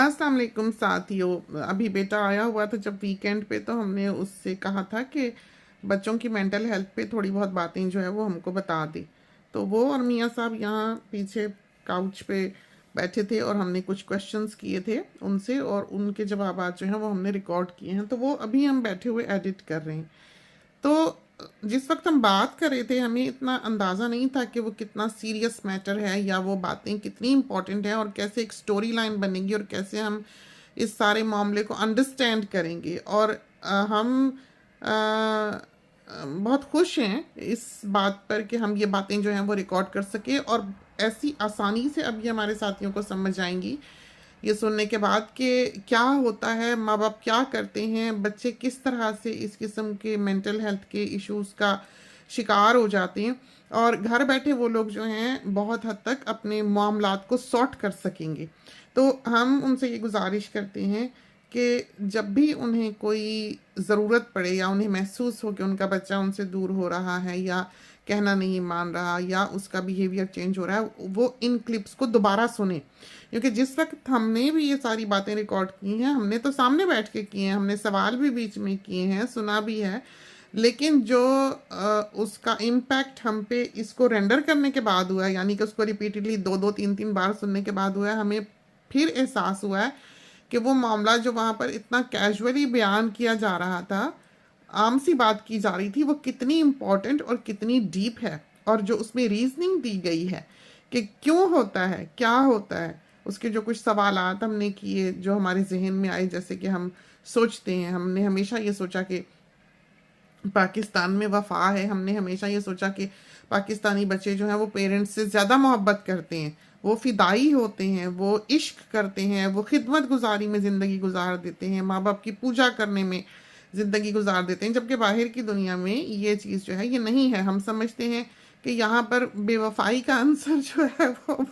अस्सलाम वालेकुम साथियों। अभी बेटा आया हुआ था जब वीकेंड पे, तो हमने उससे कहा था कि बच्चों की मेंटल हेल्थ पे थोड़ी बहुत बातें जो है वो हमको बता दी। तो वो और मियाँ साहब यहाँ पीछे काउच पे बैठे थे और हमने कुछ क्वेश्चंस किए थे उनसे, और उनके जवाब जो हैं वो हमने रिकॉर्ड किए हैं, तो वो अभी हम बैठे हुए एडिट कर रहे हैं। तो जिस वक्त हम बात कर रहे थे, हमें इतना अंदाज़ा नहीं था कि वो कितना सीरियस मैटर है या वो बातें कितनी इम्पोर्टेंट हैं और कैसे एक स्टोरी लाइन बनेगी और कैसे हम इस सारे मामले को अंडरस्टैंड करेंगे। और हम बहुत खुश हैं इस बात पर कि हम ये बातें जो हैं वो रिकॉर्ड कर सके और ऐसी आसानी से अब ये हमारे साथियों को समझ आएंगी ये सुनने के बाद कि क्या होता है, माँ बाप क्या करते हैं, बच्चे किस तरह से इस किस्म के मेंटल हेल्थ के इश्यूज़ का शिकार हो जाते हैं, और घर बैठे वो लोग जो हैं बहुत हद तक अपने मामलात को सॉर्ट कर सकेंगे। तो हम उनसे ये गुजारिश करते हैं कि जब भी उन्हें कोई ज़रूरत पड़े या उन्हें महसूस हो कि उनका बच्चा उनसे दूर हो रहा है या कहना नहीं मान रहा या उसका बिहेवियर चेंज हो रहा है, वो इन क्लिप्स को दोबारा सुने। क्योंकि जिस वक्त हमने भी ये सारी बातें रिकॉर्ड की हैं, हमने तो सामने बैठ के किए हैं, हमने सवाल भी बीच में किए हैं, सुना भी है, लेकिन जो उसका इम्पैक्ट हम पे इसको रेंडर करने के बाद हुआ है, यानी कि उसको रिपीटेडली दो दो तीन तीन बार सुनने के बाद हुआ है, हमें फिर एहसास हुआ है कि वो मामला जो वहाँ पर इतना कैजुअली बयान किया जा रहा था, आम सी बात की जा रही थी, वो कितनी इम्पोर्टेंट और कितनी डीप है। और जो उसमें रीजनिंग दी गई है कि क्यों होता है, क्या होता है, उसके जो कुछ सवालात हमने किए जो हमारे जहन में आए, जैसे कि हम सोचते हैं, हमने हमेशा ये सोचा कि पाकिस्तान में वफा है, हमने हमेशा ये सोचा कि पाकिस्तानी बच्चे जो हैं वो पेरेंट्स से ज़्यादा मोहब्बत करते हैं, वो फिदाई होते हैं, वो इश्क करते हैं, वो खिदमत गुजारी में ज़िंदगी गुजार देते हैं, माँ बाप की पूजा करने में ज़िंदगी गुजार देते हैं। जबकि बाहर की दुनिया में ये चीज़ जो है ये नहीं है। हम समझते हैं कि यहाँ पर बेवफाई का आंसर जो है वो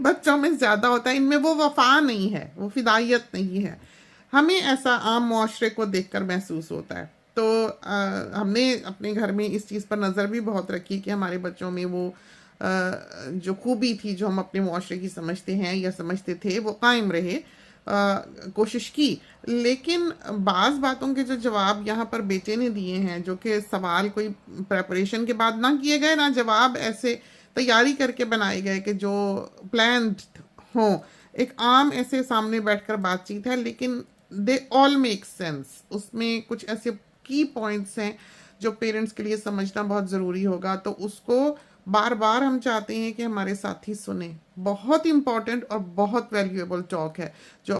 बच्चों में ज़्यादा होता है, इनमें वो वफा नहीं है, वो फिदायत नहीं है। हमें ऐसा आम मुआशरे को देखकर महसूस होता है। तो हमने अपने घर में इस चीज़ पर नज़र भी बहुत रखी कि हमारे बच्चों में वो जो खूबी थी जो हम अपने मुआशरे की समझते हैं या समझते थे वो कायम रहे। कोशिश की, लेकिन बाज़ बातों के जो जवाब यहाँ पर बेटे ने दिए हैं, जो कि सवाल कोई प्रेपरेशन के बाद ना किए गए, ना जवाब ऐसे तैयारी करके बनाए गए कि जो प्लान्ड हों, एक आम ऐसे सामने बैठकर बातचीत है, लेकिन दे ऑल मेक सेंस। उसमें कुछ ऐसे की पॉइंट्स हैं जो पेरेंट्स के लिए समझना बहुत ज़रूरी होगा, तो उसको बार बार हम चाहते हैं कि हमारे साथी सुने। बहुत इंपॉर्टेंट और बहुत वैल्यूएबल टॉक है जो